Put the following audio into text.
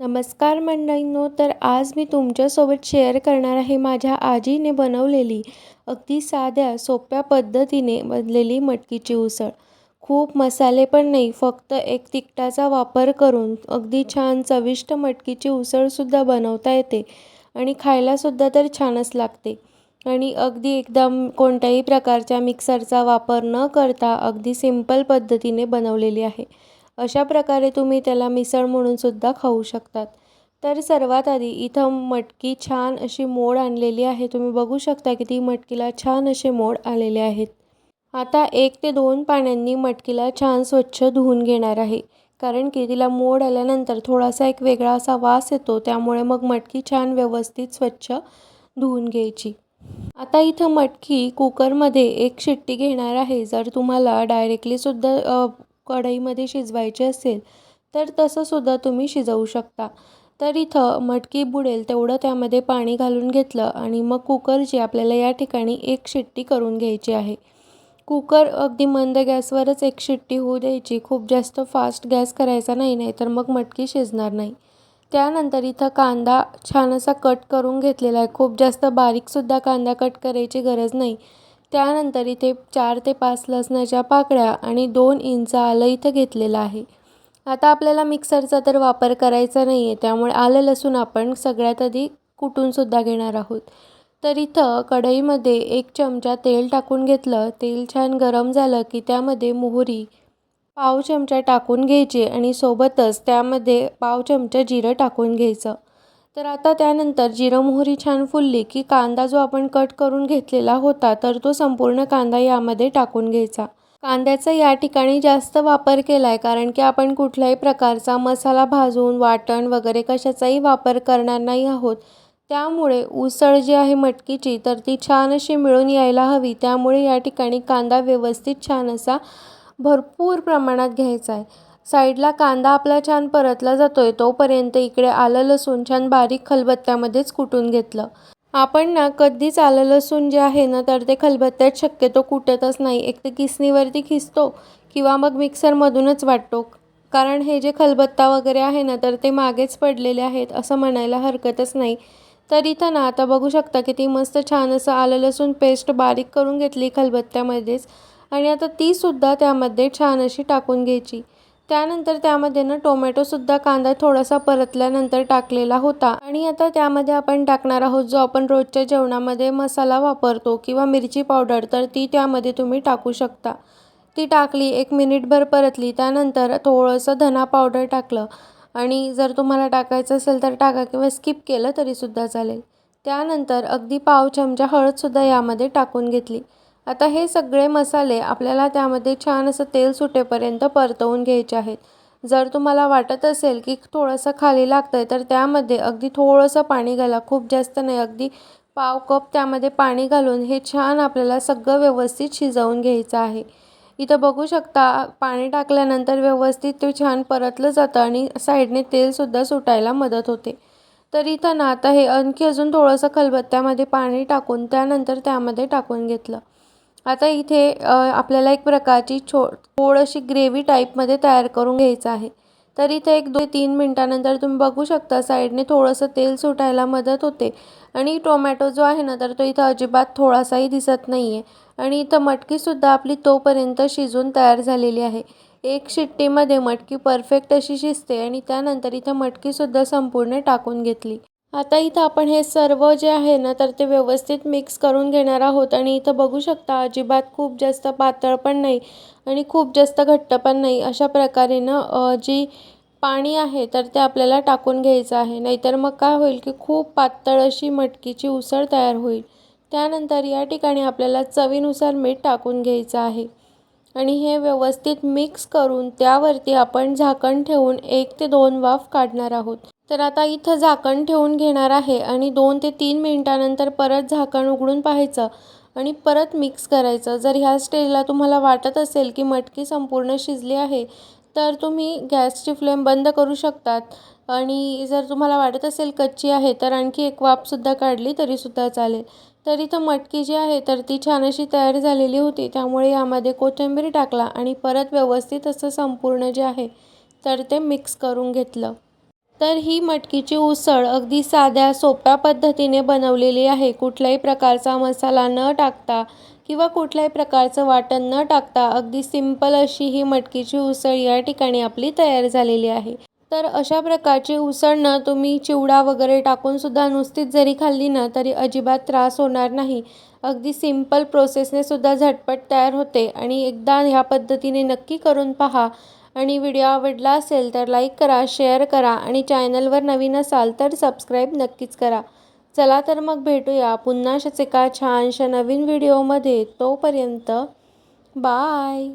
नमस्कार मंडळींनो. तर आज मी तुमच्यासोबत शेअर करणार आहे माझ्या आजीने बनवलेली अगदी साध्या सोप्या पद्धतीने बनलेली मटकीची उसळ. खूप मसाले पण नाही, फक्त एक तिखटाचा वापर करून अगदी छान चविष्ट मटकीची उसळसुद्धा बनवता येते आणि खायलासुद्धा तर छानच लागते. आणि अगदी एकदम कोणत्याही प्रकारच्या मिक्सरचा वापर न करता अगदी सिंपल पद्धतीने बनवलेली आहे. अशा प्रकारे तुम्ही त्याला मिसळ म्हणून सुद्धा खाऊ शकतात. तर सर्वात आधी इथं मटकी छान अशी मोड आणलेली आहे. तुम्ही बघू शकता की ती मटकीला छान असे मोड आलेले आहेत. आता 1 ते 2 पाण्याने मटकीला छान स्वच्छ धुवून घेणार आहे. कारण की तिला मोड आल्यानंतर थोडासा एक वेगळा असा वास येतो. त्यामुळे मग मटकी छान व्यवस्थित स्वच्छ धुवून घ्यायची. आता इथं मटकी कुकरमध्ये 1 शिट्टी घेणार आहे. जर तुम्हाला डायरेक्टलीसुद्धा कढईमध्ये शिजवायची असेल, तर तसंसुद्धा तुम्ही शिजवू शकता. तर इथं मटकी बुडेल तेवढं त्यामध्ये पाणी घालून घेतलं आणि मग कुकरची आपल्याला या ठिकाणी 1 शिट्टी करून घ्यायची आहे. कुकर अगदी मंद गॅसवरच 1 शिट्टी होऊ द्यायची. खूप जास्त फास्ट गॅस करायचा नाही, नाहीतर मग मटकी शिजणार नाही. त्यानंतर इथं कांदा छान असा कट करून घेतलेला आहे. खूप जास्त बारीकसुद्धा कांदा कट करायची गरज नाही. त्यानंतर इथे 4 ते 5 लसणाच्या पाकळ्या आणि 2 इंच आलं इथं घेतलेलं आहे. आता आपल्याला मिक्सरचा तर वापर करायचा नाही आहे, त्यामुळे आलं लसूण आपण सगळ्यात आधी कुटूनसुद्धा घेणार आहोत. तर इथं कढईमध्ये 1 चमचा तेल टाकून घेतलं. तेल छान गरम झालं की त्यामध्ये मोहरी पाव चमचा टाकून घ्यायची आणि सोबतच त्यामध्ये पाव चमचा जिरं टाकून घ्यायचं. तर आता त्यानंतर जिरं मोहरी छान फुलली की कांदा जो आपण कट करून घेतलेला होता, तर तो संपूर्ण कांदा यामध्ये टाकून घ्यायचा. कांद्याचा या ठिकाणी जास्त वापर केला आहे कारण की आपण कुठल्याही प्रकारचा मसाला भाजून, वाटण वगैरे कशाचाही वापर करणार नाही आहोत. त्यामुळे उसळ जी आहे मटकीची, तर ती छान अशी मिळून यायला हवी. त्यामुळे या ठिकाणी कांदा व्यवस्थित छान असा भरपूर प्रमाणात घ्यायचा आहे. साईडला कांदा आपला छान परतला जातोय तोपर्यंत इकडे आलं लसूण छान बारीक खलबत्त्यामध्येच कुटून घेतलं. आपण ना कधीच आलं लसूण जे आहे ना, तर ते खलबत्त्यात शक्यतो कुटतच नाही. एक तर किसणीवरती खिसतो किंवा मग मिक्सरमधूनच वाटतो. कारण हे जे खलबत्ता वगैरे आहे ना, तर ते मागेच पडलेले आहेत असं म्हणायला हरकतच नाही. तर इथं ना आता बघू शकता किती मस्त छान असं आलं लसूण पेस्ट बारीक करून घेतली खलबत्त्यामध्येच आणि आता तीसुद्धा त्यामध्ये छान अशी टाकून घ्यायची. त्यानंतर त्यामध्ये ना टोमॅटोसुद्धा कांदा थोडासा परतल्यानंतर टाकलेला होता आणि आता त्यामध्ये आपण टाकणार आहोत जो आपण रोजच्या जेवणामध्ये मसाला वापरतो किंवा मिरची पावडर, तर ती त्यामध्ये तुम्ही टाकू शकता. ती टाकली, 1 मिनिटभर परतली. त्यानंतर थोडंसं धना पावडर टाकलं आणि जर तुम्हाला टाकायचं असेल तर टाका किंवा स्किप केलं तरीसुद्धा चालेल. त्यानंतर अगदी पाव चमचा हळदसुद्धा यामध्ये टाकून घेतली. आता हे सगळे मसाले आपल्याला त्यामध्ये छान असं तेल सुटेपर्यंत परतवून घ्यायचे आहेत. जर तुम्हाला वाटत असेल की थोडंसं खाली लागतंय, तर त्यामध्ये अगदी थोडंसं पाणी घाला. खूप जास्त नाही, अगदी पाव कप त्यामध्ये पाणी घालून हे छान आपल्याला सगळं व्यवस्थित शिजवून घ्यायचं आहे. इथं बघू शकता पाणी टाकल्यानंतर व्यवस्थित ते छान परतलं जातं आणि साईडने तेलसुद्धा सुटायला मदत होते. तर इथं ना आता हे आणखी अजून थोडंसं खलबत्त्यामध्ये पाणी टाकून त्यानंतर त्यामध्ये टाकून घेतलं. आता इथे आपल्याला एक प्रकारची थोडीशी ग्रेव्ही टाईपमध्ये तयार करून घ्यायचं आहे. तर इथे 1 2 3 मिनिटानंतर तुम्ही बघू शकता साईडने थोडंसं तेल सुटायला मदत होते आणि टोमॅटो जो आहे ना, तर तो इथं अजिबात थोडासाही दिसत नाही आहे आणि इथं मटकीसुद्धा आपली तोपर्यंत शिजून तयार झालेली आहे. 1 शिट्टीमध्ये मटकी परफेक्ट अशी शिजते आणि त्यानंतर इथं मटकीसुद्धा संपूर्ण टाकून घेतली. आता इथं आपण हे सर्व जे आहे ना, तर ते व्यवस्थित मिक्स करून घेणार आहोत आणि इथं बघू शकता अजिबात खूप जास्त पातळ पण नाही आणि खूप जास्त घट्ट पण नाही. अशा प्रकारे ना जी पाणी आहे तर ते आपल्याला टाकून घ्यायचं आहे. नाहीतर मग काय होईल की खूप पातळ अशी मटकीची उसळ तयार होईल. त्यानंतर या ठिकाणी आपल्याला चवीनुसार मीठ टाकून घ्यायचं आहे आणि हे व्यवस्थित मिक्स करून त्यावरती आपण झाकण ठेवून 1 ते 2 वाफ काढणार आहोत. तर आता इथं झाकण ठेवून घेणार आहे आणि 2 ते 3 मिनिटानंतर परत झाकण उघडून पाहायचं आणि परत मिक्स करायचं. जर ह्या स्टेजला तुम्हाला वाटत असेल की मटकी संपूर्ण शिजली आहे, तर तुम्ही गॅसची फ्लेम बंद करू शकतात आणि जर तुम्हाला वाटत असेल कच्ची आहे, तर आणखी 1 वाफसुद्धा काढली तरीसुद्धा चालेल. तर इथं मटकी जी आहे तर ती छान अशी तयार झालेली होती. त्यामुळे यामध्ये कोथिंबीर टाकला आणि परत व्यवस्थित असं संपूर्ण जे आहे तर ते मिक्स करून घेतलं. तर ही मटकीची उसळ अगदी साध्या सोप्या पद्धतीने बनवलेली आहे. कुठल्याही प्रकारचा मसाला न टाकता किंवा कुठल्याही प्रकारचं वाटण न टाकता अगदी सिंपल अशी ही मटकीची उसळ या ठिकाणी आपली तयार झालेली आहे. तर अशा प्रकारची उसळ ना तुम्ही चिवडा वगैरे टाकून सुद्धा नुसतीच जरी खाल्ली ना तरी अजिबात त्रास होणार नाही. अगदी सिंपल प्रोसेसने सुद्धा झटपट तयार होते आणि एकदा ह्या पद्धतीने नक्की करून पहा. आणि व्हिडिओ आवडला असेल तर लाईक करा, शेअर करा आणि चॅनलवर नवीन असाल तर सबस्क्राईब नक्कीच करा. चला तर मग भेटूया पुन्हा अशाच एका छानशा नवीन व्हिडिओमध्ये. तोपर्यंत बाय.